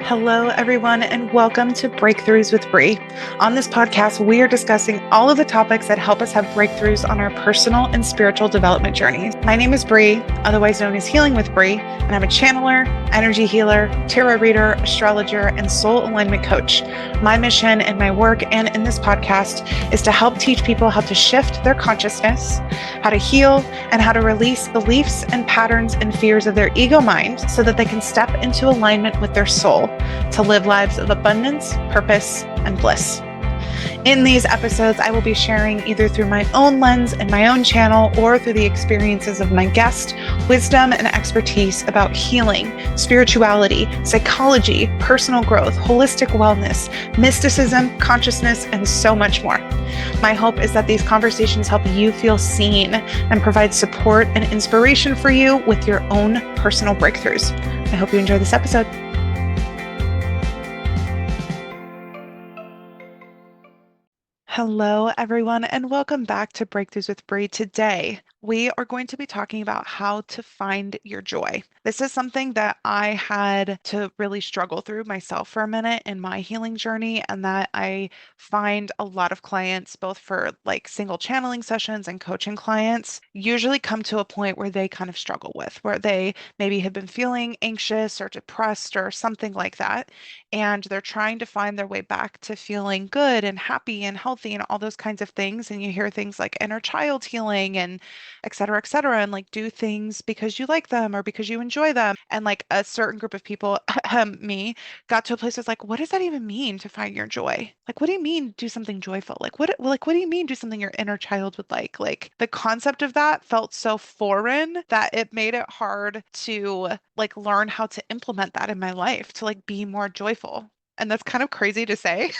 Hello, everyone, and welcome to Breakthroughs with Bree. On this podcast, we are discussing all of the topics that help us have breakthroughs on our personal and spiritual development journeys. My name is Bree, otherwise known as Healing with Bree, and I'm a channeler, energy healer, tarot reader, astrologer, and soul alignment coach. My mission in my work and in this podcast is to help teach people how to shift their consciousness, how to heal, and how to release beliefs and patterns and fears of their ego mind so that they can step into alignment with their soul to live lives of abundance, purpose, and bliss. In these episodes, I will be sharing either through my own lens and my own channel or through the experiences of my guest, wisdom and expertise about healing, spirituality, psychology, personal growth, holistic wellness, mysticism, consciousness, and so much more. My hope is that these conversations help you feel seen and provide support and inspiration for you with your own personal breakthroughs. I hope you enjoy this episode. Hello, everyone, and welcome back to Breakthroughs with Bree. Today, we are going to be talking about how to find your joy. This is something that I had to really struggle through myself for a minute in my healing journey, and that I find a lot of clients, both for like single channeling sessions and coaching clients, usually come to a point where they kind of struggle with, where they maybe have been feeling anxious or depressed or something like that, and they're trying to find their way back to feeling good and happy and healthy and all those kinds of things. And you hear things like inner child healing and et cetera, and like do things because you like them or because you enjoy them. And like a certain group of people, me, got to a place that's like, what does that even mean to find your joy? Like, what do you mean do something joyful? Like what do you mean do something your inner child would like? Like the concept of that felt so foreign that it made it hard to like learn how to implement that in my life to like be more joyful. And that's kind of crazy to say.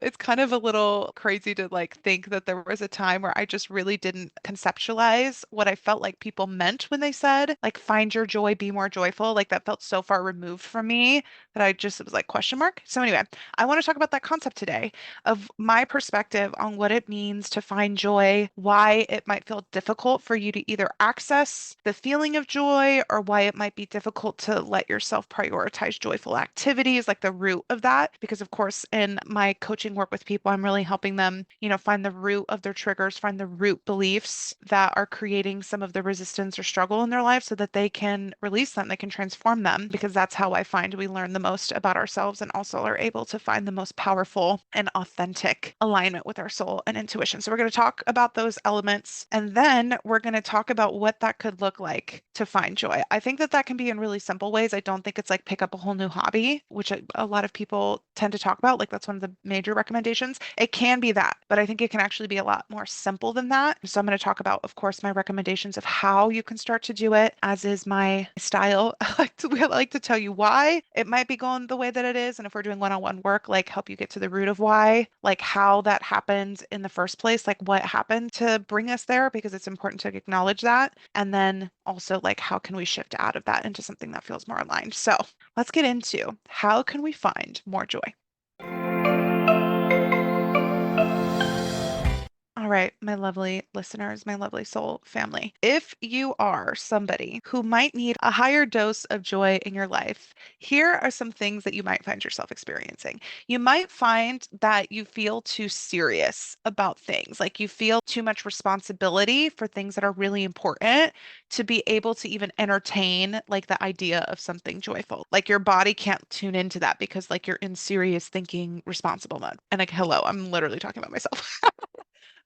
It's kind of a little crazy to like think that there was a time where I just really didn't conceptualize what I felt like people meant when they said like find your joy, be more joyful. Like that felt so far removed from me that I just was like question mark. So anyway, I want to talk about that concept today of my perspective on what it means to find joy, why it might feel difficult for you to either access the feeling of joy or why it might be difficult to let yourself prioritize joyful activities, like the root of that. Because, of course, in my coaching work with people, I'm really helping them, find the root of their triggers, find the root beliefs that are creating some of the resistance or struggle in their life so that they can release them, they can transform them, because that's how I find we learn the most about ourselves and also are able to find the most powerful and authentic alignment with our soul and intuition. So we're going to talk about those elements, and then we're going to talk about what that could look like to find joy. I think that that can be in really simple ways. I don't think it's like pick up a whole new hobby, which a lot of people tend to talk about. Like that's one of the major recommendations. It can be that, but I think it can actually be a lot more simple than that. So I'm going to talk about, of course, my recommendations of how you can start to do it, as is my style. I like to tell you why it might be going the way that it is. And if we're doing one-on-one work, like help you get to the root of why, like how that happened in the first place, like what happened to bring us there, because it's important to acknowledge that. And then also like how can we shift out of that into something that feels more aligned. So let's get into how can we find more joy. All right, my lovely listeners, my lovely soul family. If you are somebody who might need a higher dose of joy in your life, here are some things that you might find yourself experiencing. You might find that you feel too serious about things, like you feel too much responsibility for things that are really important to be able to even entertain like the idea of something joyful. Like your body can't tune into that because like you're in serious thinking responsible mode. And like, hello, I'm literally talking about myself.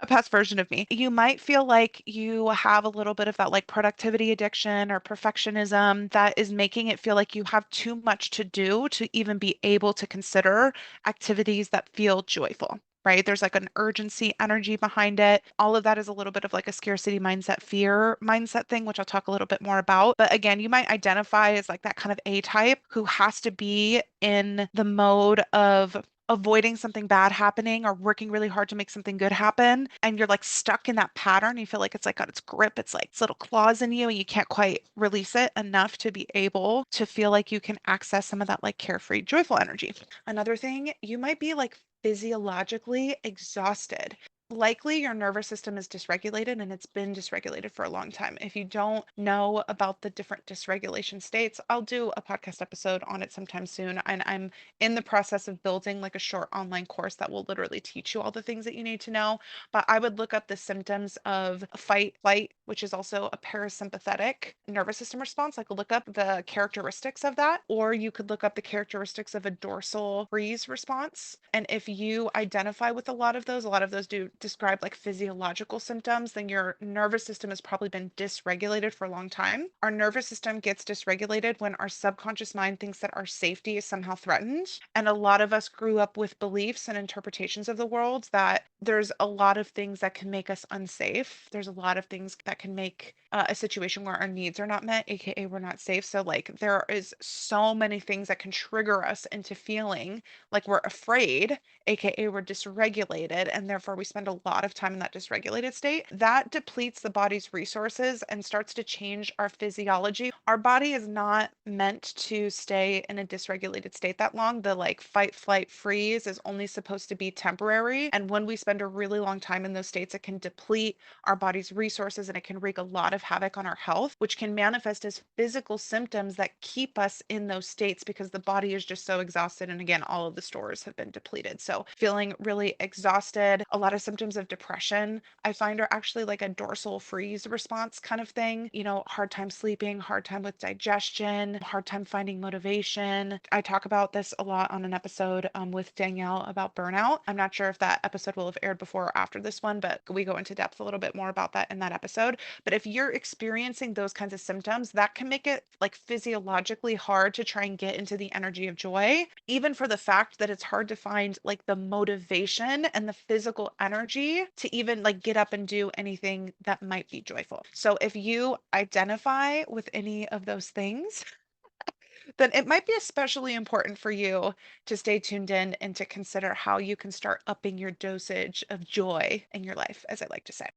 A past version of me. You might feel like you have a little bit of that like productivity addiction or perfectionism that is making it feel like you have too much to do to even be able to consider activities that feel joyful. Right? There's like an urgency energy behind it. All of that is a little bit of like a scarcity mindset, fear mindset thing, which I'll talk a little bit more about. But again, you might identify as like that kind of A type who has to be in the mode of avoiding something bad happening or working really hard to make something good happen, and you're like stuck in that pattern. You feel like it's like got its grip, it's like its little claws in you, and you can't quite release it enough to be able to feel like you can access some of that like carefree joyful energy. Another thing, you might be like physiologically exhausted. Likely your nervous system is dysregulated and it's been dysregulated for a long time. If you don't know about the different dysregulation states, I'll do a podcast episode on it sometime soon. And I'm in the process of building like a short online course that will literally teach you all the things that you need to know. But I would look up the symptoms of fight, flight, which is also a parasympathetic nervous system response. Like look up the characteristics of that, or you could look up the characteristics of a dorsal freeze response. And if you identify with a lot of those do describe like physiological symptoms, then your nervous system has probably been dysregulated for a long time. Our nervous system gets dysregulated when our subconscious mind thinks that our safety is somehow threatened. And a lot of us grew up with beliefs and interpretations of the world that there's a lot of things that can make us unsafe. There's a lot of things that can make a situation where our needs are not met, aka we're not safe. So, like, there is so many things that can trigger us into feeling like we're afraid, aka we're dysregulated, and therefore we spend a lot of time in that dysregulated state. That depletes the body's resources and starts to change our physiology. Our body is not meant to stay in a dysregulated state that long. The like fight, flight, freeze is only supposed to be temporary. And when we spend a really long time in those states, it can deplete our body's resources and it can wreak a lot of havoc on our health, which can manifest as physical symptoms that keep us in those states because the body is just so exhausted. And again, all of the stores have been depleted. So feeling really exhausted, a lot of symptoms of depression, I find are actually like a dorsal freeze response kind of thing. Hard time sleeping, hard time with digestion, hard time finding motivation. I talk about this a lot on an episode with Danielle about burnout. I'm not sure if that episode will have aired before or after this one, but we go into depth a little bit more about that in that episode. But if you're experiencing those kinds of symptoms, that can make it like physiologically hard to try and get into the energy of joy, even for the fact that it's hard to find like the motivation and the physical energy to even like get up and do anything that might be joyful. So if you identify with any of those things, then it might be especially important for you to stay tuned in and to consider how you can start upping your dosage of joy in your life, as I like to say.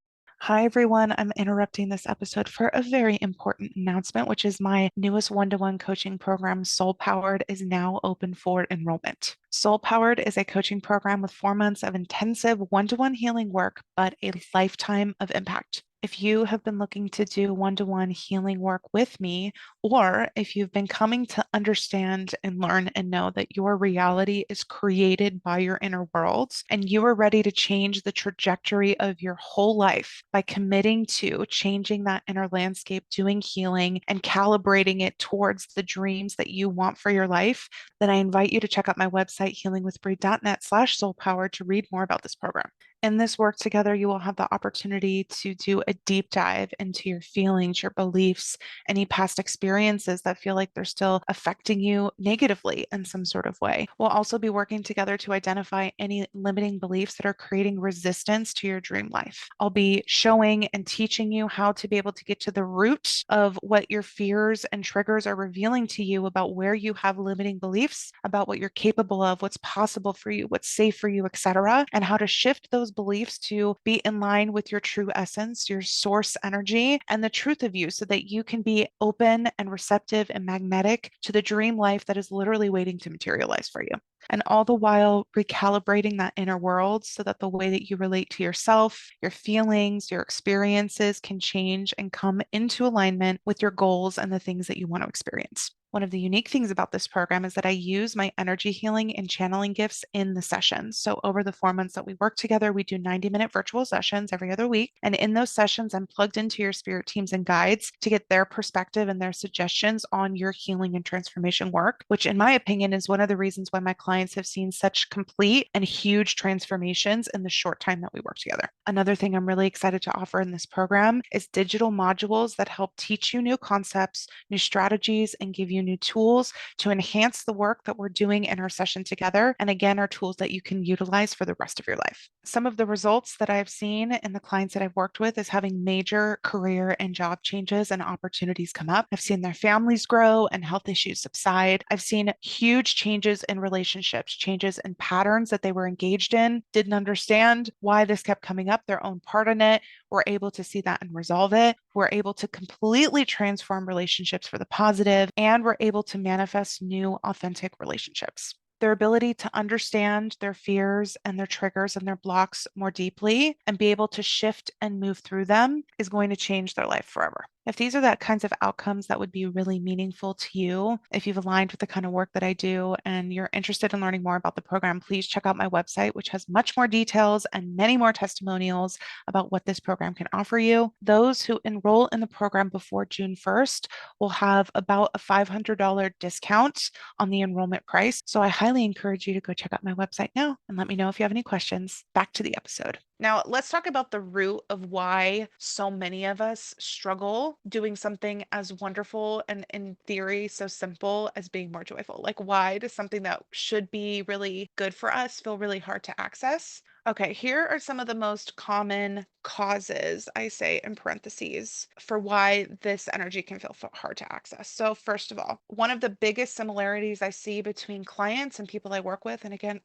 Hi, everyone. I'm interrupting this episode for a very important announcement, which is my newest one-to-one coaching program, Soul Powered, is now open for enrollment. Soul Powered is a coaching program with 4 months of intensive one-to-one healing work, but a lifetime of impact. If you have been looking to do one-to-one healing work with me, or if you've been coming to understand and learn and know that your reality is created by your inner worlds and you are ready to change the trajectory of your whole life by committing to changing that inner landscape, doing healing, and calibrating it towards the dreams that you want for your life, then I invite you to check out my website, healingwithbrie.net/soulpower, to read more about this program. In this work together, you will have the opportunity to do a deep dive into your feelings, your beliefs, any past experiences that feel like they're still affecting you negatively in some sort of way. We'll also be working together to identify any limiting beliefs that are creating resistance to your dream life. I'll be showing and teaching you how to be able to get to the root of what your fears and triggers are revealing to you about where you have limiting beliefs, about what you're capable of, what's possible for you, what's safe for you, etc., and how to shift those beliefs to be in line with your true essence, your source energy, and the truth of you so that you can be open and receptive and magnetic to the dream life that is literally waiting to materialize for you. And all the while recalibrating that inner world so that the way that you relate to yourself, your feelings, your experiences can change and come into alignment with your goals and the things that you want to experience. One of the unique things about this program is that I use my energy healing and channeling gifts in the sessions. So, over the 4 months that we work together, we do 90-minute virtual sessions every other week. And in those sessions, I'm plugged into your spirit teams and guides to get their perspective and their suggestions on your healing and transformation work, which, in my opinion, is one of the reasons why my clients have seen such complete and huge transformations in the short time that we work together. Another thing I'm really excited to offer in this program is digital modules that help teach you new concepts, new strategies, and give you new tools to enhance the work that we're doing in our session together. And again, are tools that you can utilize for the rest of your life. Some of the results that I've seen in the clients that I've worked with is having major career and job changes and opportunities come up. I've seen their families grow and health issues subside. I've seen huge changes in relationships, changes in patterns that they were engaged in, didn't understand why this kept coming up, their own part in it. We're able to see that and resolve it. We're able to completely transform relationships for the positive, and we're able to manifest new, authentic relationships. Their ability to understand their fears and their triggers and their blocks more deeply and be able to shift and move through them is going to change their life forever. If these are that kinds of outcomes that would be really meaningful to you, if you've aligned with the kind of work that I do and you're interested in learning more about the program, please check out my website, which has much more details and many more testimonials about what this program can offer you. Those who enroll in the program before June 1st will have about a $500 discount on the enrollment price. So I highly encourage you to go check out my website now and let me know if you have any questions. Back to the episode. Now, let's talk about the root of why so many of us struggle doing something as wonderful and, in theory, so simple as being more joyful. Like, why does something that should be really good for us feel really hard to access? Okay, here are some of the most common causes, I say in parentheses, for why this energy can feel hard to access. So, first of all, one of the biggest similarities I see between clients and people I work with, and again,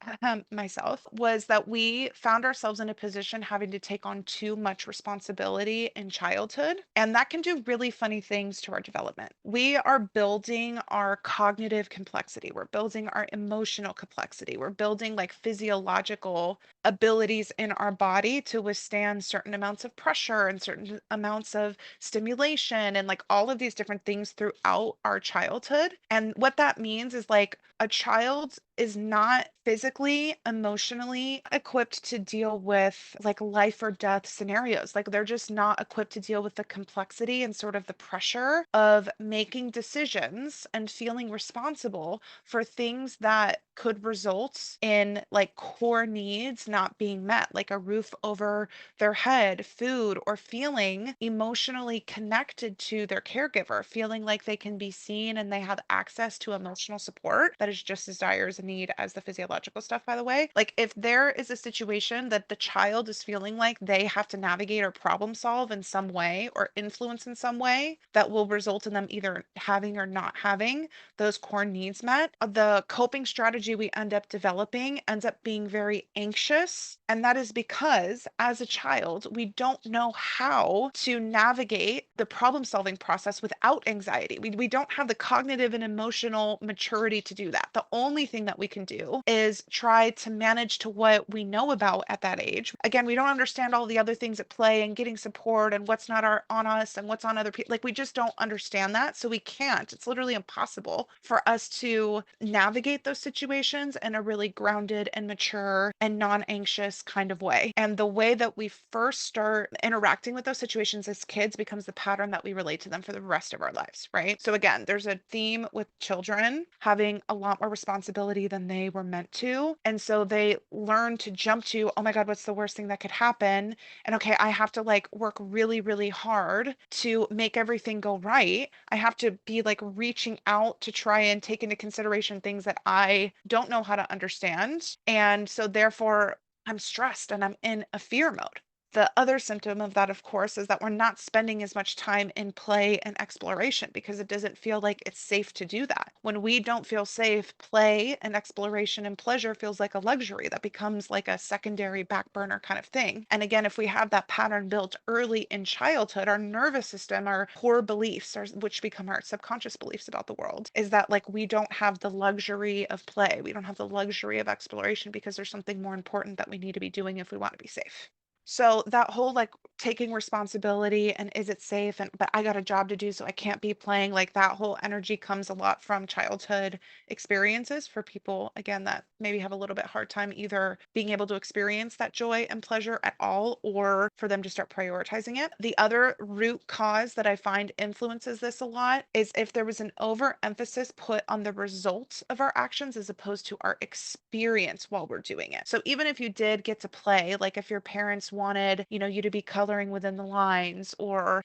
myself, was that we found ourselves in a position having to take on too much responsibility in childhood. And that can do really funny things to our development. We are building our cognitive complexity, we're building our emotional complexity, we're building like physiological abilities in our body to withstand certain amounts of pressure and certain amounts of stimulation and like all of these different things throughout our childhood. And what that means is like a child is not physically, emotionally equipped to deal with like life or death scenarios. Like they're just not equipped to deal with the complexity and sort of the pressure of making decisions and feeling responsible for things that could result in like core needs not being met, like a roof over their head, food, or feeling emotionally connected to their caregiver, feeling like they can be seen and they have access to emotional support that is just as dire as a need as the physiological stuff, by the way. Like, if there is a situation that the child is feeling like they have to navigate or problem solve in some way or influence in some way that will result in them either having or not having those core needs met, the coping strategy we end up developing ends up being very anxious. And that is because as a child, we don't know how to navigate the problem solving process without anxiety. We don't have the cognitive and emotional maturity to do that. The only thing that we can do is try to manage to what we know about at that age. Again, we don't understand all the other things at play and getting support and what's not on us and what's on other people. Like we just don't understand that. So we can't. It's literally impossible for us to navigate those situations in a really grounded and mature and non-anxious kind of way. And the way that we first start interacting with those situations as kids becomes the pattern that we relate to them for the rest of our lives, right? So again, there's a theme with children having a lot more responsibility than they were meant to. And so they learn to jump to, oh my God, what's the worst thing that could happen? And okay, I have to like work really, really hard to make everything go right. I have to be like reaching out to try and take into consideration things that I don't know how to understand. And so therefore, I'm stressed and I'm in a fear mode. The other symptom of that, of course, is that we're not spending as much time in play and exploration because it doesn't feel like it's safe to do that. When we don't feel safe, play and exploration and pleasure feels like a luxury that becomes like a secondary back burner kind of thing. And again, if we have that pattern built early in childhood, our nervous system, our core beliefs, which become our subconscious beliefs about the world, is that like we don't have the luxury of play. We don't have the luxury of exploration because there's something more important that we need to be doing if we want to be safe. So that whole like taking responsibility and is it safe and but I got a job to do so I can't be playing, like that whole energy comes a lot from childhood experiences for people again that maybe have a little bit hard time either being able to experience that joy and pleasure at all or for them to start prioritizing it. The other root cause that I find influences this a lot is if there was an overemphasis put on the results of our actions as opposed to our experience while we're doing it. So even if you did get to play, like if your parents wanted, you to be coloring within the lines or,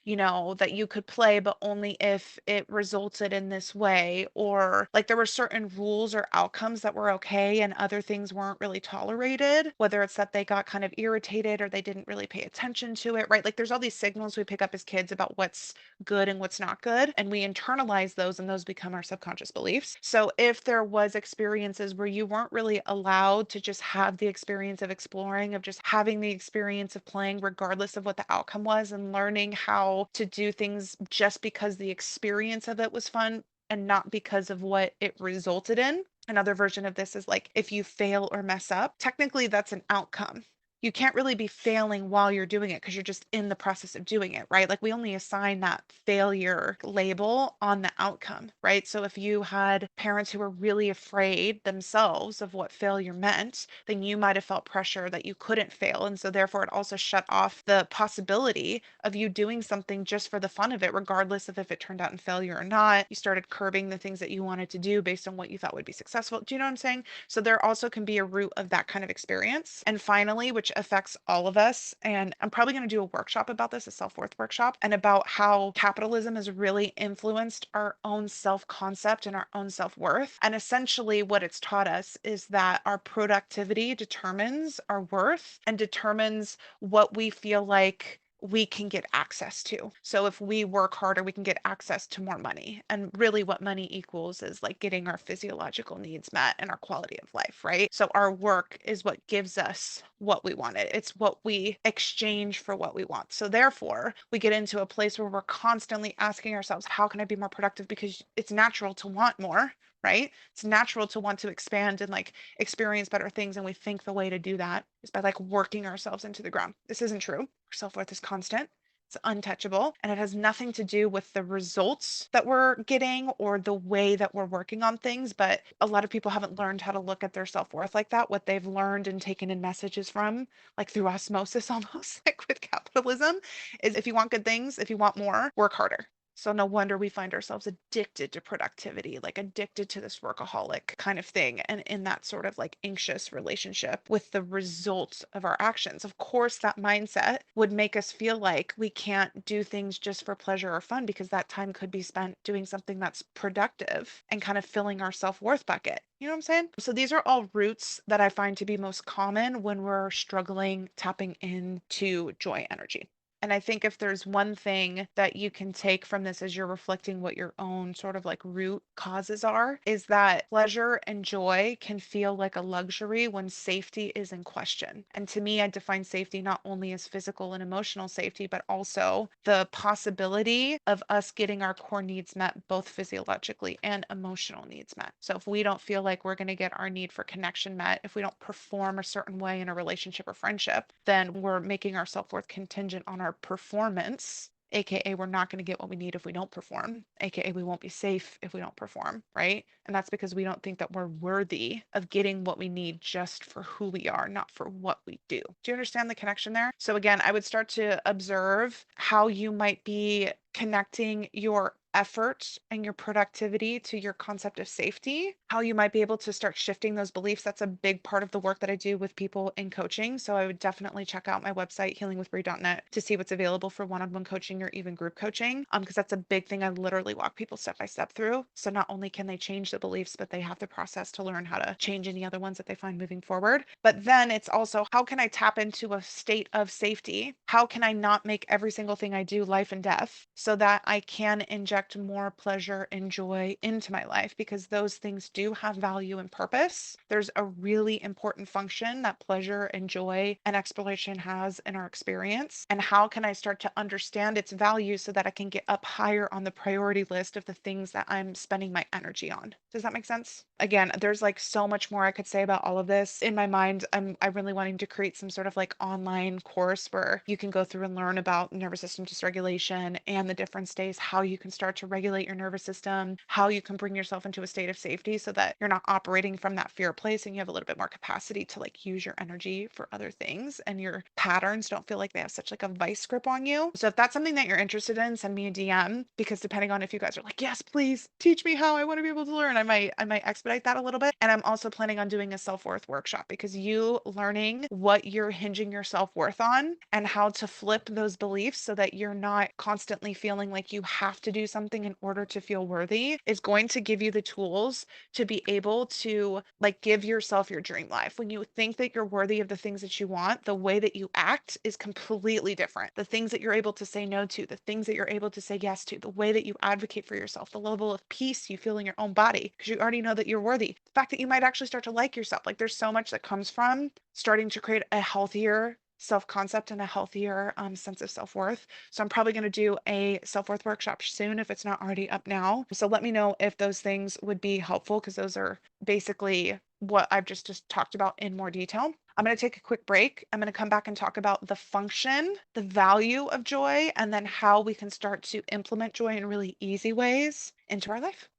that you could play, but only if it resulted in this way, or like there were certain rules or outcomes that were okay and other things weren't really tolerated, whether it's that they got kind of irritated or they didn't really pay attention to it, right? Like there's all these signals we pick up as kids about what's good and what's not good, and we internalize those and those become our subconscious beliefs. So if there was experiences where you weren't really allowed to just have the experience of exploring, of just having the experience of playing regardless of what the outcome was and learning how to do things just because the experience of it was fun, and not because of what it resulted in. Another version of this is like if you fail or mess up, technically that's an outcome. You can't really be failing while you're doing it because you're just in the process of doing it, right? Like we only assign that failure label on the outcome, right? So if you had parents who were really afraid themselves of what failure meant, then you might have felt pressure that you couldn't fail. And so therefore it also shut off the possibility of you doing something just for the fun of it, regardless of if it turned out in failure or not. You started curbing the things that you wanted to do based on what you thought would be successful. Do you know what I'm saying? So there also can be a root of that kind of experience. And finally, which affects all of us, and I'm probably going to do a workshop about this, a self-worth workshop, and about how capitalism has really influenced our own self-concept and our own self-worth. And essentially what it's taught us is that our productivity determines our worth and determines what we feel like we can get access to. So if we work harder, we can get access to more money. And really what money equals is like getting our physiological needs met and our quality of life, right? So our work is what gives us what we wanted. It's what we exchange for what we want. So therefore, we get into a place where we're constantly asking ourselves, how can I be more productive? Because it's natural to want more, right? It's natural to want to expand and like experience better things. And we think the way to do that is by like working ourselves into the ground. This isn't true. Our self-worth is constant. It's untouchable, and it has nothing to do with the results that we're getting or the way that we're working on things. But a lot of people haven't learned how to look at their self-worth like that. What they've learned and taken in messages from, like through osmosis almost, like with capitalism, is if you want good things, if you want more, work harder. So no wonder we find ourselves addicted to productivity, like addicted to this workaholic kind of thing, and in that sort of like anxious relationship with the results of our actions. Of course, that mindset would make us feel like we can't do things just for pleasure or fun because that time could be spent doing something that's productive and kind of filling our self-worth bucket. You know what I'm saying? So these are all roots that I find to be most common when we're struggling tapping into joy energy. And I think if there's one thing that you can take from this as you're reflecting what your own sort of like root causes are, is that pleasure and joy can feel like a luxury when safety is in question. And to me, I define safety not only as physical and emotional safety, but also the possibility of us getting our core needs met, both physiologically and emotional needs met. So if we don't feel like we're going to get our need for connection met, if we don't perform a certain way in a relationship or friendship, then we're making our self-worth contingent on our performance, aka we're not going to get what we need if we don't perform, aka we won't be safe if we don't perform, right? And that's because we don't think that we're worthy of getting what we need just for who we are, not for what we do. Do you understand the connection there? So again, I would start to observe how you might be connecting your effort and your productivity to your concept of safety, how you might be able to start shifting those beliefs. That's a big part of the work that I do with people in coaching. So I would definitely check out my website, healingwithbrie.net, to see what's available for one-on-one coaching or even group coaching. Because that's a big thing I literally walk people step by step through. So not only can they change the beliefs, but they have the process to learn how to change any other ones that they find moving forward. But then it's also, how can I tap into a state of safety? How can I not make every single thing I do life and death so that I can inject more pleasure and joy into my life? Because those things do have value and purpose. There's a really important function that pleasure and joy and exploration has in our experience. And how can I start to understand its value so that I can get up higher on the priority list of the things that I'm spending my energy on? Does that make sense? Again, there's like so much more I could say about all of this. In my mind, I'm really wanting to create some sort of like online course where you can go through and learn about nervous system dysregulation and the different states, how you can start to regulate your nervous system, how you can bring yourself into a state of safety so that you're not operating from that fear place and you have a little bit more capacity to like use your energy for other things and your patterns don't feel like they have such like a vice grip on you. So if that's something that you're interested in, send me a DM, because depending on if you guys are like, yes, please teach me how, I want to be able to learn, I might expedite that a little bit. And I'm also planning on doing a self-worth workshop, because you learning what you're hinging your self-worth on and how to flip those beliefs so that you're not constantly feeling like you have to do something in order to feel worthy is going to give you the tools to be able to like give yourself your dream life. When you think that you're worthy of the things that you want, the way that you act is completely different. The things that you're able to say no to, the things that you're able to say yes to, the way that you advocate for yourself, the level of peace you feel in your own body because you already know that you're worthy. The fact that you might actually start to like yourself. Like there's so much that comes from starting to create a healthier self-concept and a healthier sense of self-worth. So I'm probably going to do a self-worth workshop soon if it's not already up now. So let me know if those things would be helpful because those are basically what I've just talked about in more detail. I'm going to take a quick break. I'm going to come back and talk about the function, the value of joy, and then how we can start to implement joy in really easy ways into our life.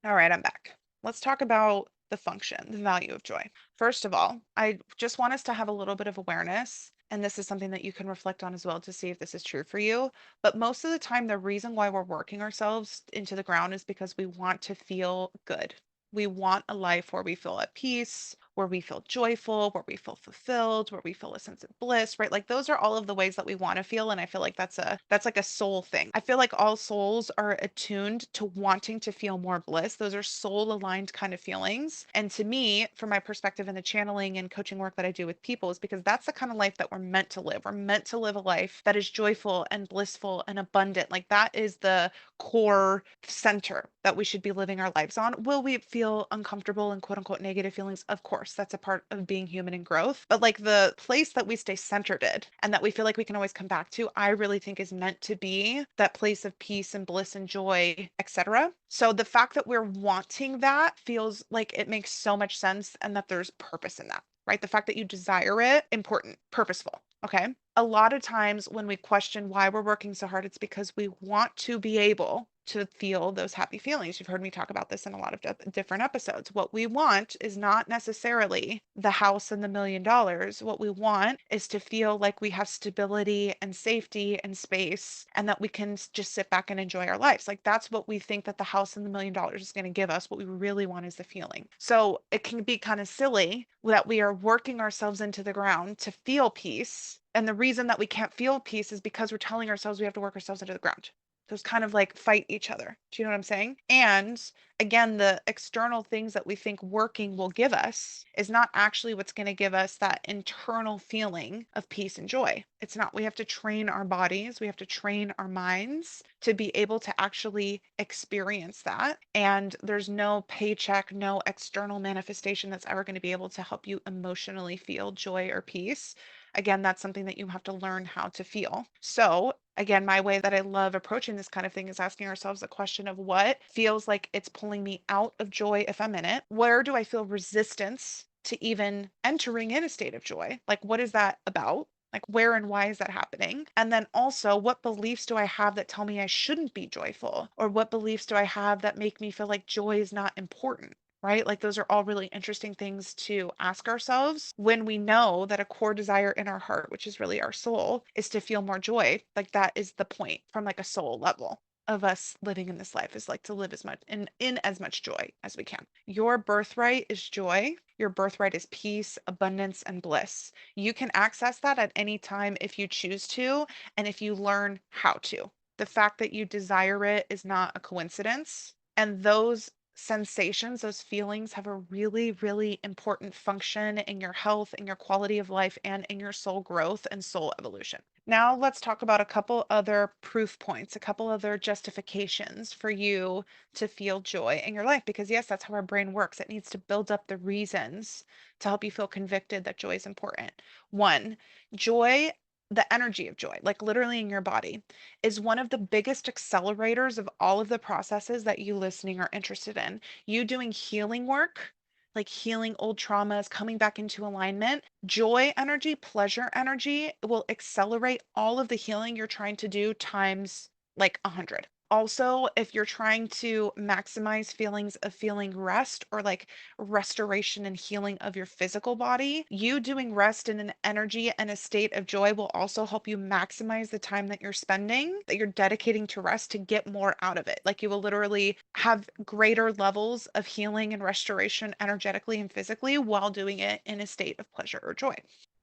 All right, I'm back. Let's talk about the function, the value of joy. First of all, I just want us to have a little bit of awareness, and this is something that you can reflect on as well to see if this is true for you. But most of the time, the reason why we're working ourselves into the ground is because we want to feel good. We want a life where we feel at peace, where we feel joyful, where we feel fulfilled, where we feel a sense of bliss, right? Like those are all of the ways that we want to feel. And I feel like that's like a soul thing. I feel like all souls are attuned to wanting to feel more bliss. Those are soul aligned kind of feelings. And to me, from my perspective in the channeling and coaching work that I do with people, is because that's the kind of life that we're meant to live. We're meant to live a life that is joyful and blissful and abundant. Like that is the core center that we should be living our lives on. Will we feel uncomfortable and quote unquote negative feelings? Of course, that's a part of being human and growth. But like the place that we stay centered in and that we feel like we can always come back to, I really think is meant to be that place of peace and bliss and joy, etc. So the fact that we're wanting that feels like it makes so much sense and that there's purpose in that, right? The fact that you desire it, important, purposeful. Okay. A lot of times when we question why we're working so hard, it's because we want to be able to feel those happy feelings. You've heard me talk about this in a lot of different episodes. What we want is not necessarily the house and the $1,000,000. What we want is to feel like we have stability and safety and space and that we can just sit back and enjoy our lives. Like that's what we think that the house and the $1,000,000 is going to give us. What we really want is the feeling. So it can be kind of silly that we are working ourselves into the ground to feel peace. And the reason that we can't feel peace is because we're telling ourselves we have to work ourselves into the ground. Those kind of like fight each other. Do you know what I'm saying? And again, the external things that we think working will give us is not actually what's going to give us that internal feeling of peace and joy. It's not. We have to train our bodies, we have to train our minds to be able to actually experience that. And there's no paycheck, no external manifestation that's ever going to be able to help you emotionally feel joy or peace. Again, that's something that you have to learn how to feel. So, again, my way that I love approaching this kind of thing is asking ourselves the question of what feels like it's pulling me out of joy if I'm in it? Where do I feel resistance to even entering in a state of joy? Like, what is that about? Like, where and why is that happening? And then also, what beliefs do I have that tell me I shouldn't be joyful? Or what beliefs do I have that make me feel like joy is not important? Right? Like those are all really interesting things to ask ourselves when we know that a core desire in our heart, which is really our soul, is to feel more joy. Like that is the point from like a soul level of us living in this life is like to live as much in as much joy as we can. Your birthright is joy. Your birthright is peace, abundance, and bliss. You can access that at any time if you choose to and if you learn how to. The fact that you desire it is not a coincidence. And those sensations, those feelings have a really, really important function in your health, in your quality of life, and in your soul growth and soul evolution. Now, let's talk about a couple other proof points, a couple other justifications for you to feel joy in your life. Because, yes, that's how our brain works. It needs to build up the reasons to help you feel convicted that joy is important. One, joy, the energy of joy, like literally in your body, is one of the biggest accelerators of all of the processes that you listening are interested in. You doing healing work, like healing old traumas, coming back into alignment, joy energy, pleasure energy will accelerate all of the healing you're trying to do times like 100. Also, if you're trying to maximize feelings of feeling rest or like restoration and healing of your physical body, you doing rest in an energy and a state of joy will also help you maximize the time that you're spending, that you're dedicating to rest to get more out of it. Like you will literally have greater levels of healing and restoration energetically and physically while doing it in a state of pleasure or joy.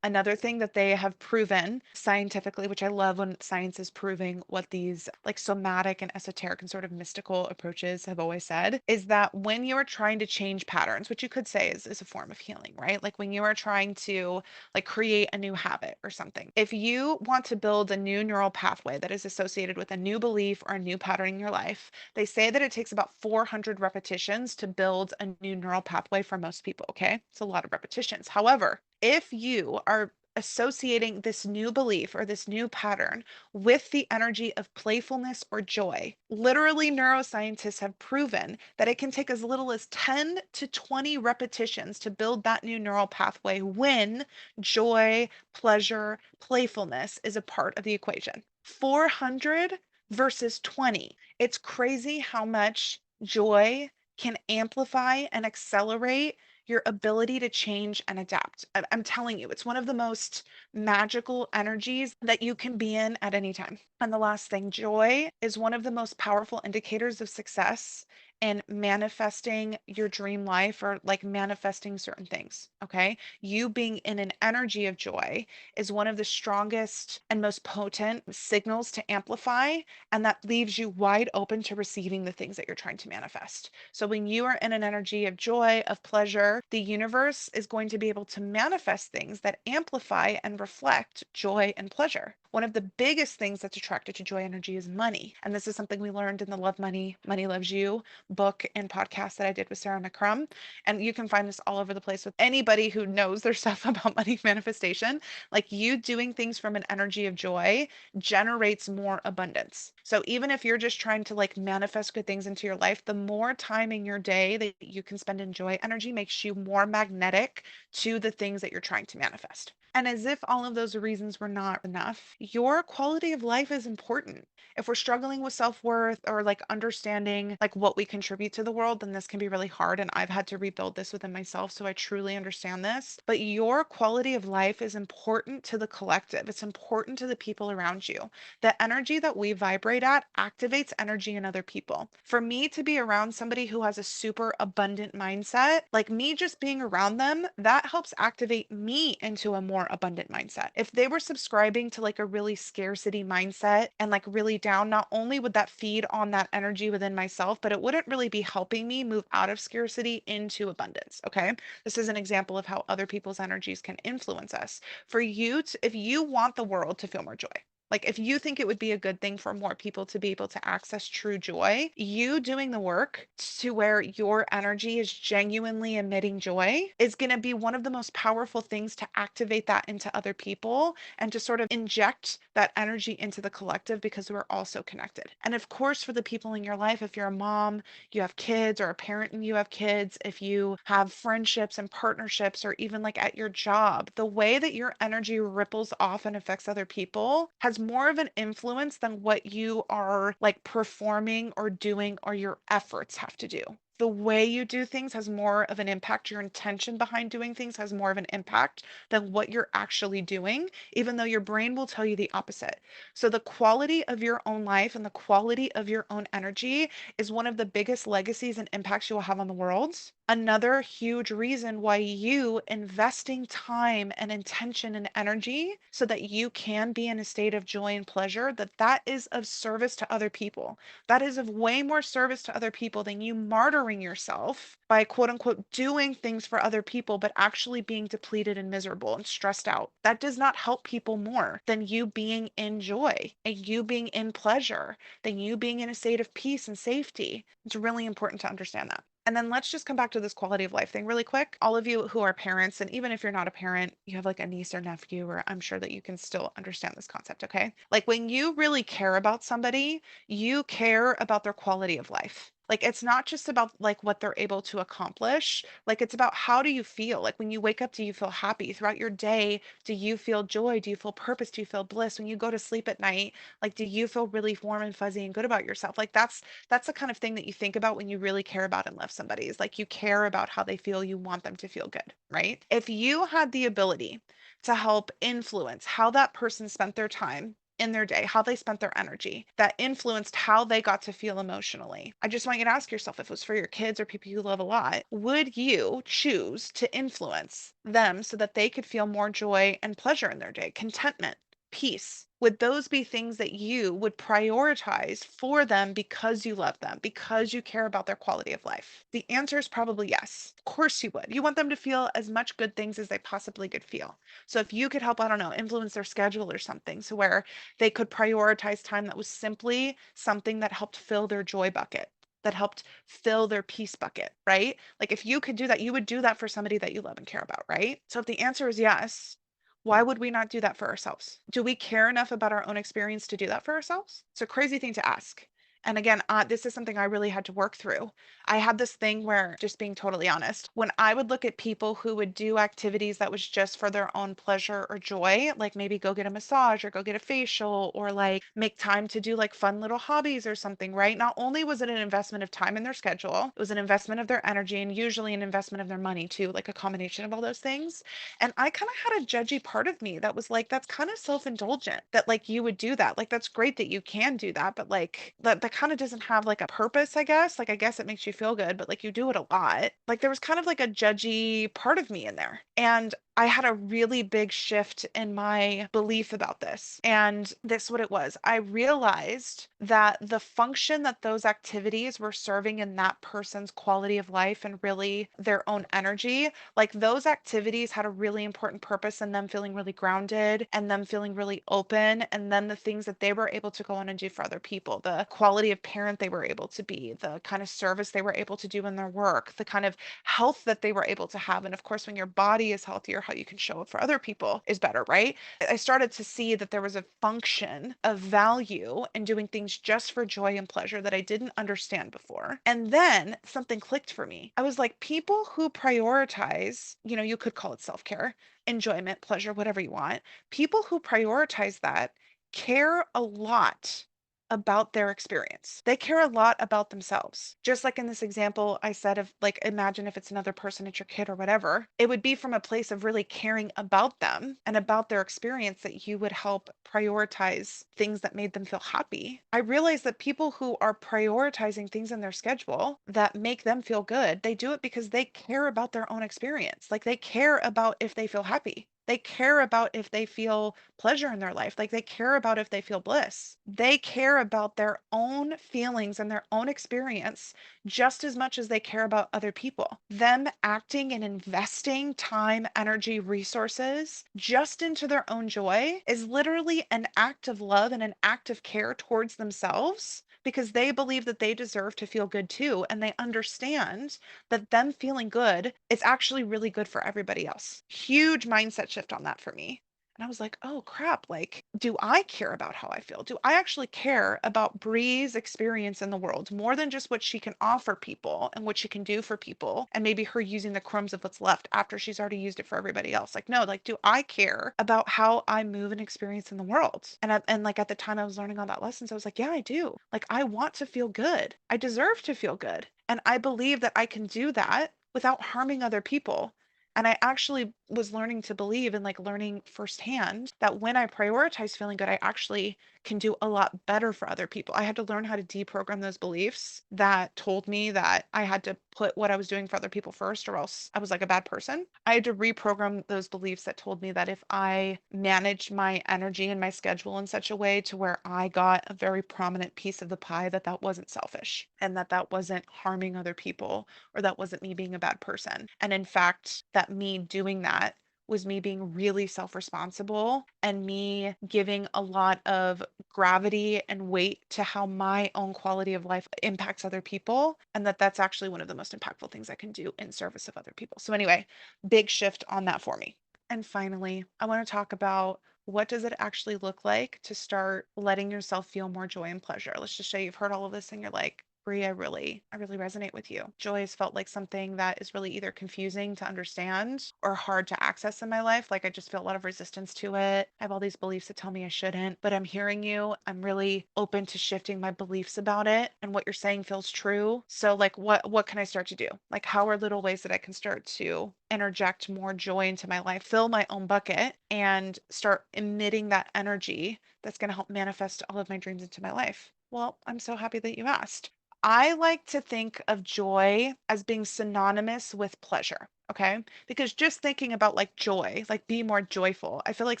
Another thing that they have proven scientifically, which I love when science is proving what these like somatic and esoteric and sort of mystical approaches have always said, is that when you are trying to change patterns, which you could say is a form of healing, right? Like when you are trying to like create a new habit or something. If you want to build a new neural pathway that is associated with a new belief or a new pattern in your life, they say that it takes about 400 repetitions to build a new neural pathway for most people, okay? It's a lot of repetitions. However, if you are associating this new belief or this new pattern with the energy of playfulness or joy, literally neuroscientists have proven that it can take as little as 10 to 20 repetitions to build that new neural pathway when joy, pleasure, playfulness is a part of the equation. 400 versus 20. It's crazy how much joy can amplify and accelerate your ability to change and adapt. I'm telling you, it's one of the most magical energies that you can be in at any time. And the last thing, joy is one of the most powerful indicators of success in manifesting your dream life or like manifesting certain things. Okay. You being in an energy of joy is one of the strongest and most potent signals to amplify. And that leaves you wide open to receiving the things that you're trying to manifest. So when you are in an energy of joy, of pleasure, the universe is going to be able to manifest things that amplify and reflect joy and pleasure. One of the biggest things that's attracted to joy energy is money. And this is something we learned in the Love Money, Money Loves You book and podcast that I did with Sarah McCrum. And you can find this all over the place with anybody who knows their stuff about money manifestation. Like you doing things from an energy of joy generates more abundance. So even if you're just trying to like manifest good things into your life, the more time in your day that you can spend in joy energy makes you more magnetic to the things that you're trying to manifest. And as if all of those reasons were not enough, your quality of life is important. If we're struggling with self-worth or like understanding like what we contribute to the world, then this can be really hard. And I've had to rebuild this within myself. So I truly understand this. But your quality of life is important to the collective. It's important to the people around you. The energy that we vibrate at activates energy in other people. For me to be around somebody who has a super abundant mindset, like me just being around them, that helps activate me into a more abundant mindset. If they were subscribing to like a really scarcity mindset and like really down, not only would that feed on that energy within myself, but it wouldn't really be helping me move out of scarcity into abundance. Okay. This is an example of how other people's energies can influence us. For you to, if you want the world to feel more joy, like if you think it would be a good thing for more people to be able to access true joy, you doing the work to where your energy is genuinely emitting joy is going to be one of the most powerful things to activate that into other people and to sort of inject that energy into the collective because we're also connected. And of course, for the people in your life, if you're a mom, you have kids, or a parent and you have kids, if you have friendships and partnerships, or even like at your job, the way that your energy ripples off and affects other people has more of an influence than what you are like performing or doing or your efforts have to do. The way you do things has more of an impact. Your intention behind doing things has more of an impact than what you're actually doing, even though your brain will tell you the opposite. So, the quality of your own life and the quality of your own energy is one of the biggest legacies and impacts you will have on the world. Another huge reason why you investing time and intention and energy so that you can be in a state of joy and pleasure, that is of service to other people. That is of way more service to other people than you martyring yourself by quote unquote doing things for other people, but actually being depleted and miserable and stressed out. That does not help people more than you being in joy and you being in pleasure, than you being in a state of peace and safety. It's really important to understand that. And then let's just come back to this quality of life thing really quick. All of you who are parents, and even if you're not a parent, you have like a niece or nephew, or I'm sure that you can still understand this concept, okay? Like when you really care about somebody, you care about their quality of life. Like it's not just about like what they're able to accomplish. Like it's about how do you feel? Like when you wake up, do you feel happy throughout your day? Do you feel joy? Do you feel purpose? Do you feel bliss? When you go to sleep at night, like do you feel really warm and fuzzy and good about yourself? Like that's the kind of thing that you think about when you really care about and love somebody, is like you care about how they feel, you want them to feel good, right? If you had the ability to help influence how that person spent their time, in their day, how they spent their energy, that influenced how they got to feel emotionally. I just want you to ask yourself, if it was for your kids or people you love a lot, would you choose to influence them so that they could feel more joy and pleasure in their day, contentment, peace? Would those be things that you would prioritize for them because you love them, because you care about their quality of life? The answer is probably yes. Of course you would. You want them to feel as much good things as they possibly could feel. So if you could help, I don't know, influence their schedule or something, so where they could prioritize time that was simply something that helped fill their joy bucket, that helped fill their peace bucket, right? Like if you could do that, you would do that for somebody that you love and care about, right? So if the answer is yes, why would we not do that for ourselves? Do we care enough about our own experience to do that for ourselves? It's a crazy thing to ask. And again, this is something I really had to work through. I had this thing where, just being totally honest, when I would look at people who would do activities that was just for their own pleasure or joy, like maybe go get a massage or go get a facial or like make time to do like fun little hobbies or something, right? Not only was it an investment of time in their schedule, it was an investment of their energy and usually an investment of their money too, like a combination of all those things. And I kind of had a judgy part of me that was like, that's kind of self-indulgent that like you would do that. Like that's great that you can do that, but like that kind of doesn't have like a purpose, I guess. Like I guess it makes you feel good, but like you do it a lot. Like there was kind of like a judgy part of me in there. And I had a really big shift in my belief about this. And this what it was. I realized that the function that those activities were serving in that person's quality of life and really their own energy, like those activities had a really important purpose in them feeling really grounded and them feeling really open. And then the things that they were able to go on and do for other people, the quality of parent they were able to be, the kind of service they were able to do in their work, the kind of health that they were able to have. And of course, when your body is healthier, how you can show up for other people is better, right? I started to see that there was a function of value in doing things just for joy and pleasure that I didn't understand before. And then something clicked for me. I was like, people who prioritize, you could call it self care, enjoyment, pleasure, whatever you want, people who prioritize that care a lot about their experience. They care a lot about themselves. Just like in this example I said of like, imagine if it's another person, it's your kid or whatever, it would be from a place of really caring about them and about their experience that you would help prioritize things that made them feel happy. I realized that people who are prioritizing things in their schedule that make them feel good, they do it because they care about their own experience. Like they care about if they feel happy. They care about if they feel pleasure in their life. Like they care about if they feel bliss. They care about their own feelings and their own experience just as much as they care about other people. Them acting and investing time, energy, resources just into their own joy is literally an act of love and an act of care towards themselves because they believe that they deserve to feel good too. And they understand that them feeling good is actually really good for everybody else. Huge mindset shift on that for me. And I was like, oh crap, like, do I care about how I feel? Do I actually care about Bree's experience in the world more than just what she can offer people and what she can do for people? And maybe her using the crumbs of what's left after she's already used it for everybody else. Like, no, like, do I care about how I move and experience in the world? And like at the time I was learning all that lessons, I was like, yeah, I do. Like, I want to feel good. I deserve to feel good. And I believe that I can do that without harming other people. And I actually was learning to believe and like learning firsthand that when I prioritize feeling good, I actually can do a lot better for other people. I had to learn how to deprogram those beliefs that told me that I had to put what I was doing for other people first or else I was like a bad person. I had to reprogram those beliefs that told me that if I managed my energy and my schedule in such a way to where I got a very prominent piece of the pie, that that wasn't selfish and that that wasn't harming other people or that wasn't me being a bad person. And in fact, that me doing that was me being really self responsible and me giving a lot of gravity and weight to how my own quality of life impacts other people. And that that's actually one of the most impactful things I can do in service of other people. So, anyway, big shift on that for me. And finally, I want to talk about what does it actually look like to start letting yourself feel more joy and pleasure. Let's just say you've heard all of this and you're like, Brie, I really resonate with you. Joy has felt like something that is really either confusing to understand or hard to access in my life. Like I just feel a lot of resistance to it. I have all these beliefs that tell me I shouldn't, but I'm hearing you. I'm really open to shifting my beliefs about it, and what you're saying feels true. So like what can I start to do? Like how are little ways that I can start to interject more joy into my life, fill my own bucket and start emitting that energy that's going to help manifest all of my dreams into my life? Well, I'm so happy that you asked. I like to think of joy as being synonymous with pleasure. Okay. Because just thinking about like joy, like be more joyful, I feel like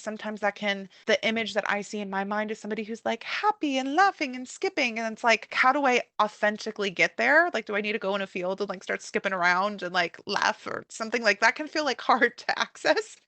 sometimes the image that I see in my mind is somebody who's like happy and laughing and skipping. And it's like, how do I authentically get there? Like, do I need to go in a field and like start skipping around and like laugh or something like that can feel like hard to access.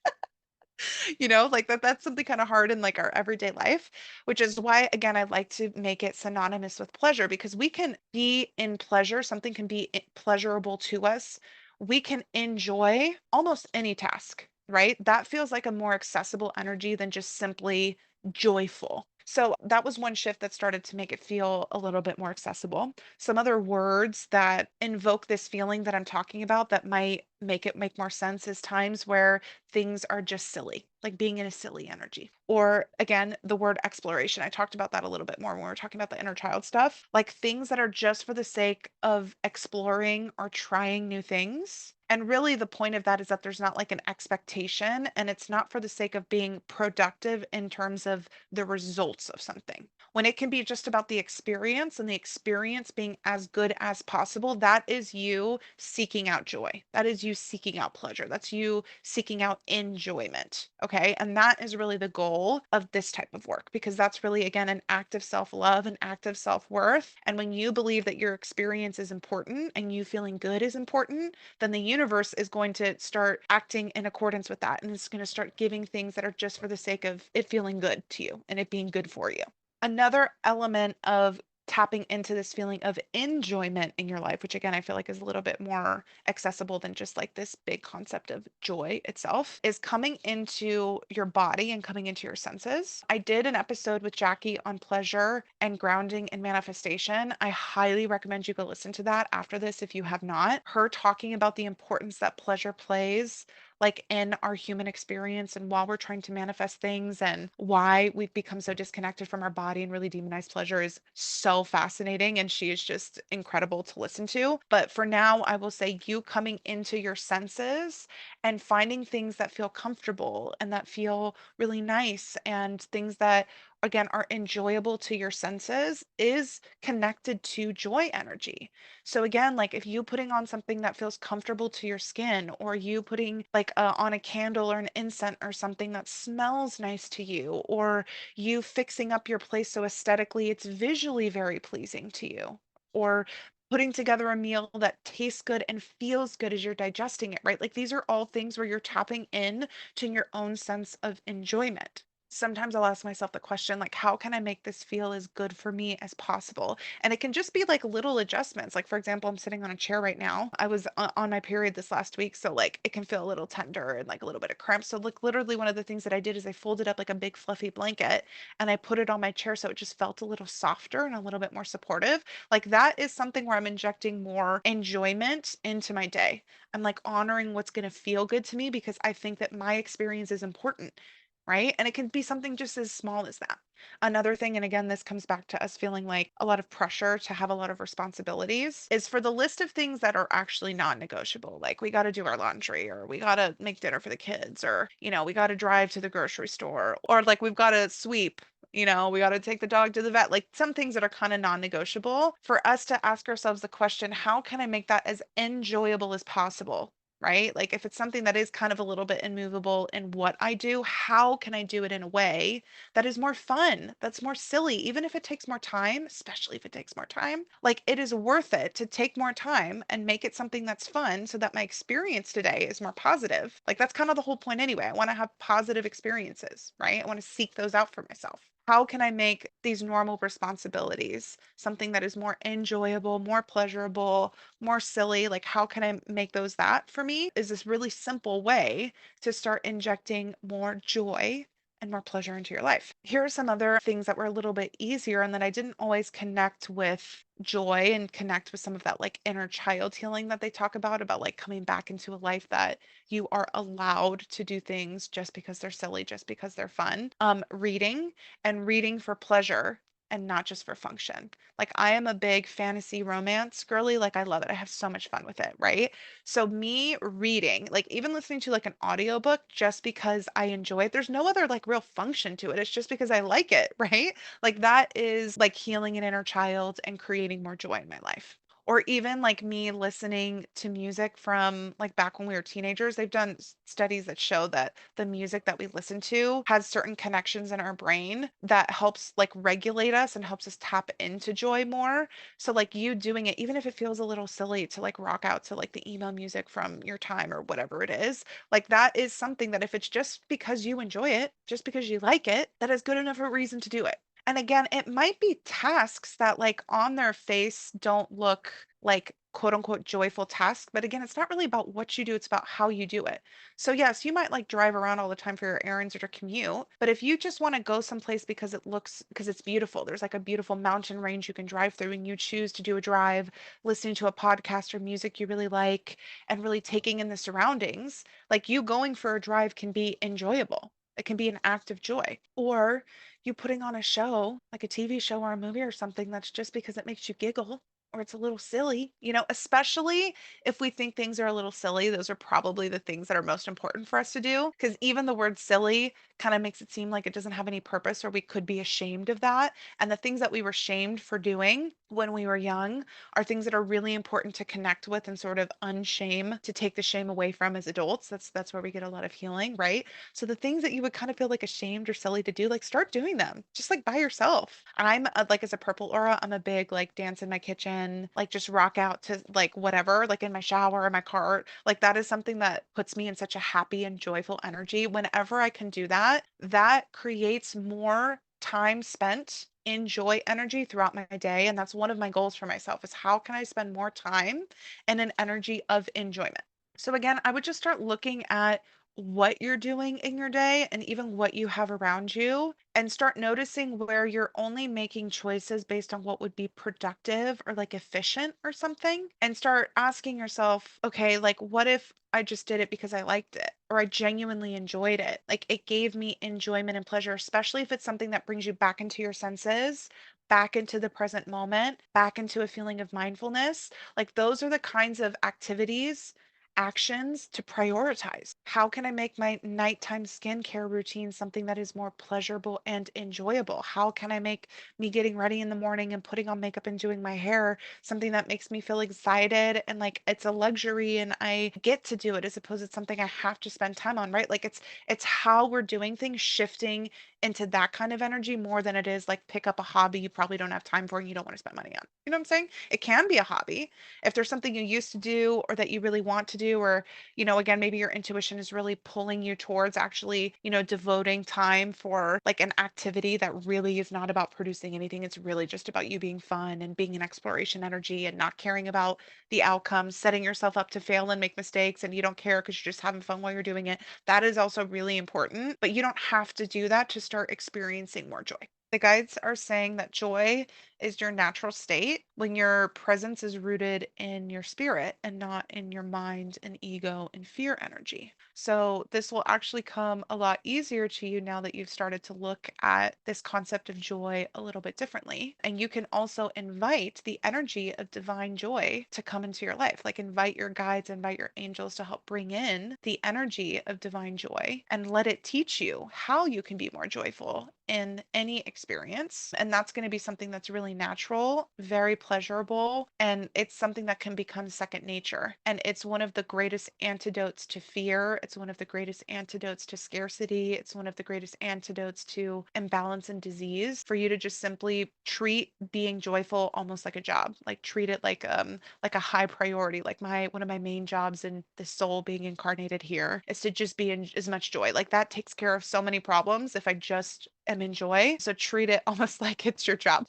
Like that's something kind of hard in like our everyday life, which is why again I like to make it synonymous with pleasure, because we can be in pleasure, something can be pleasurable to us. We can enjoy almost any task, right? That feels like a more accessible energy than just simply joyful. So that was one shift that started to make it feel a little bit more accessible. Some other words that invoke this feeling that I'm talking about that might make it make more sense is times where things are just silly, like being in a silly energy. Or again, the word exploration. I talked about that a little bit more when we were talking about the inner child stuff, like things that are just for the sake of exploring or trying new things. And really, the point of that is that there's not like an expectation, and it's not for the sake of being productive in terms of the results of something. When it can be just about the experience and the experience being as good as possible, that is you seeking out joy. That is you seeking out pleasure. That's you seeking out enjoyment. Okay. And that is really the goal of this type of work, because that's really, again, an act of self love, an act of self worth. And when you believe that your experience is important and you feeling good is important, then the universe is going to start acting in accordance with that. And it's going to start giving things that are just for the sake of it feeling good to you and it being good for you. Another element of tapping into this feeling of enjoyment in your life, which again, I feel like is a little bit more accessible than just like this big concept of joy itself, is coming into your body and coming into your senses. I did an episode with Jackie on pleasure and grounding and manifestation. I highly recommend you go listen to that after this if you have not. Her talking about the importance that pleasure plays like in our human experience and while we're trying to manifest things, and why we've become so disconnected from our body and really demonize pleasure is so fascinating, and she is just incredible to listen to. But for now, I will say you coming into your senses and finding things that feel comfortable and that feel really nice and things that again are enjoyable to your senses is connected to joy energy. So again, like if you putting on something that feels comfortable to your skin, or you putting like on a candle or an incense or something that smells nice to you, or you fixing up your place so aesthetically it's visually very pleasing to you, or putting together a meal that tastes good and feels good as you're digesting it, right? Like these are all things where you're tapping in to your own sense of enjoyment. Sometimes I'll ask myself the question, like, how can I make this feel as good for me as possible? And it can just be like little adjustments. Like, for example, I'm sitting on a chair right now. I was on my period this last week. So, like, it can feel a little tender and like a little bit of cramp. So, like, literally, one of the things that I did is I folded up like a big fluffy blanket and I put it on my chair so it just felt a little softer and a little bit more supportive. Like, that is something where I'm injecting more enjoyment into my day. I'm like honoring what's going to feel good to me because I think that my experience is important, right? And it can be something just as small as that. Another thing, and again, this comes back to us feeling like a lot of pressure to have a lot of responsibilities, is for the list of things that are actually non-negotiable. Like we got to do our laundry, or we got to make dinner for the kids, or, we got to drive to the grocery store, or like we've got to sweep. We got to take the dog to the vet, like some things that are kind of non negotiable, for us to ask ourselves the question, how can I make that as enjoyable as possible? Right? Like if it's something that is kind of a little bit immovable in what I do, how can I do it in a way that is more fun, that's more silly, even if it takes more time, especially if it takes more time? Like it is worth it to take more time and make it something that's fun so that my experience today is more positive. Like that's kind of the whole point anyway. I want to have positive experiences, right? I want to seek those out for myself. How can I make these normal responsibilities something that is more enjoyable, more pleasurable, more silly? Like, how can I make those that for me? Is this really simple way to start injecting more joy and more pleasure into your life. Here are some other things that were a little bit easier and that I didn't always connect with joy and connect with some of that like inner child healing that they talk about like coming back into a life that you are allowed to do things just because they're silly, just because they're fun. Reading and reading for pleasure and not just for function. Like I am a big fantasy romance girly. Like I love it. I have so much fun with it, right? So me reading, like even listening to like an audiobook just because I enjoy it, there's no other like real function to it. It's just because I like it, right? Like that is like healing an inner child and creating more joy in my life. Or even like me listening to music from like back when we were teenagers. They've done studies that show that the music that we listen to has certain connections in our brain that helps like regulate us and helps us tap into joy more. So like you doing it, even if it feels a little silly to like rock out to like the email music from your time or whatever it is, like that is something that if it's just because you enjoy it, just because you like it, that is good enough a reason to do it. And again, it might be tasks that like on their face don't look like quote unquote joyful tasks, but again, it's not really about what you do, it's about how you do it. So yes, you might like drive around all the time for your errands or to commute, but if you just want to go someplace because it's beautiful, there's like a beautiful mountain range you can drive through and you choose to do a drive, listening to a podcast or music you really like and really taking in the surroundings, like you going for a drive can be enjoyable. It can be an act of joy. Or you putting on a show, like a TV show or a movie or something that's just because it makes you giggle or it's a little silly, especially if we think things are a little silly, those are probably the things that are most important for us to do. Because even the word silly kind of makes it seem like it doesn't have any purpose or we could be ashamed of that. And the things that we were shamed for doing when we were young are things that are really important to connect with and sort of unshame, to take the shame away from as adults. That's where we get a lot of healing, right? So the things that you would kind of feel like ashamed or silly to do, like start doing them just like by yourself. Like as a purple aura, I'm a big like dance in my kitchen, like just rock out to like whatever, like in my shower, in my car. Like that is something that puts me in such a happy and joyful energy. Whenever I can do that, that creates more time spent in joy energy throughout my day. And that's one of my goals for myself is how can I spend more time in an energy of enjoyment? So again, I would just start looking at what you're doing in your day and even what you have around you and start noticing where you're only making choices based on what would be productive or like efficient or something and start asking yourself, okay, like what if I just did it because I liked it or I genuinely enjoyed it? Like it gave me enjoyment and pleasure, especially if it's something that brings you back into your senses, back into the present moment, back into a feeling of mindfulness. Like those are the kinds of activities, actions to prioritize. How can I make my nighttime skincare routine something that is more pleasurable and enjoyable? How can I make me getting ready in the morning and putting on makeup and doing my hair something that makes me feel excited and like it's a luxury and I get to do it as opposed to something I have to spend time on, right? Like it's how we're doing things shifting into that kind of energy more than it is like pick up a hobby you probably don't have time for and you don't want to spend money on. You know what I'm saying? It can be a hobby if there's something you used to do or that you really want to do, or, again, maybe your intuition is really pulling you towards actually, devoting time for like an activity that really is not about producing anything. It's really just about you being fun and being an exploration energy and not caring about the outcomes, setting yourself up to fail and make mistakes, and you don't care because you're just having fun while you're doing it. That is also really important, but you don't have to do that to start experiencing more joy. The guides are saying that joy is your natural state when your presence is rooted in your spirit and not in your mind and ego and fear energy. So, this will actually come a lot easier to you now that you've started to look at this concept of joy a little bit differently. And you can also invite the energy of divine joy to come into your life. Like, invite your guides, invite your angels to help bring in the energy of divine joy and let it teach you how you can be more joyful in any experience. And that's going to be something that's really natural, very pleasurable, and it's something that can become second nature. And it's one of the greatest antidotes to fear. It's one of the greatest antidotes to scarcity. It's one of the greatest antidotes to imbalance and disease for you to just simply treat being joyful almost like a job. Like treat it like a high priority. Like my one of my main jobs in the soul being incarnated here is to just be in as much joy. Like that takes care of so many problems if I just am in joy. So treat it almost like it's your job.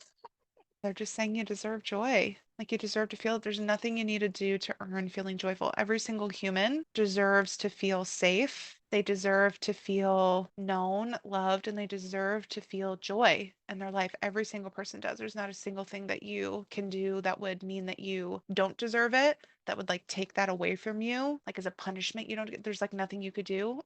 They're just saying you deserve joy. Like you deserve to feel it. There's nothing you need to do to earn feeling joyful. Every single human deserves to feel safe. They deserve to feel known, loved, and they deserve to feel joy in their life. Every single person does. There's not a single thing that you can do that would mean that you don't deserve it, that would like take that away from you, like as a punishment. You don't get, there's like nothing you could do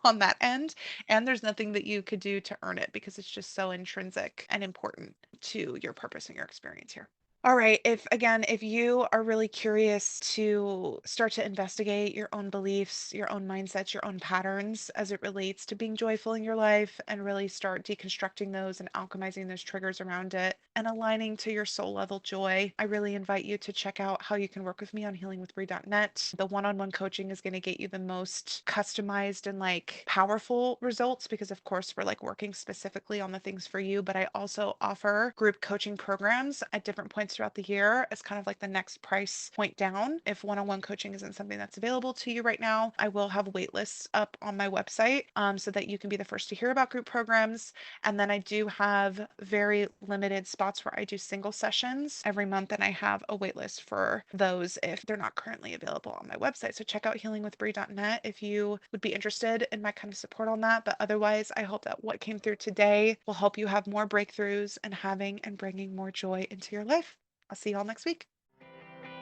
on that end. And there's nothing that you could do to earn it because it's just so intrinsic and important to your purpose and your experience here. All right. If you are really curious to start to investigate your own beliefs, your own mindsets, your own patterns as it relates to being joyful in your life and really start deconstructing those and alchemizing those triggers around it and aligning to your soul level joy, I really invite you to check out how you can work with me on healingwithbrie.net. The one-on-one coaching is going to get you the most customized and like powerful results because of course we're like working specifically on the things for you, but I also offer group coaching programs at different points throughout the year as kind of like the next price point down. If one-on-one coaching isn't something that's available to you right now, I will have wait lists up on my website so that you can be the first to hear about group programs. And then I do have very limited spots where I do single sessions every month, and I have a wait list for those if they're not currently available on my website. So check out healingwithbrie.net if you would be interested in my kind of support on that. But otherwise, I hope that what came through today will help you have more breakthroughs and having and bringing more joy into your life. I'll see you all next week.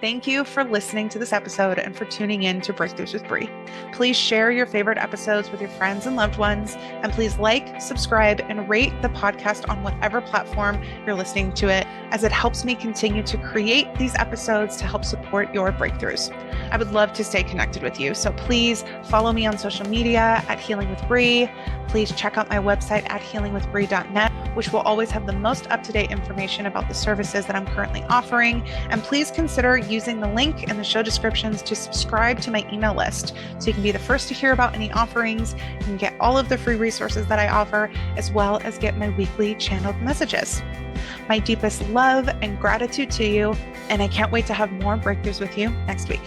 Thank you for listening to this episode and for tuning in to Breakthroughs with Brie. Please share your favorite episodes with your friends and loved ones, and please like, subscribe, and rate the podcast on whatever platform you're listening to it, as it helps me continue to create these episodes to help support your breakthroughs. I would love to stay connected with you, so please follow me on social media at Healing with Brie. Please check out my website at healingwithbrie.net, which will always have the most up-to-date information about the services that I'm currently offering. And please consider using the link in the show descriptions to subscribe to my email list so you can be the first to hear about any offerings. You can get all of the free resources that I offer, as well as get my weekly channeled messages. My deepest love and gratitude to you, and I can't wait to have more breakthroughs with you next week.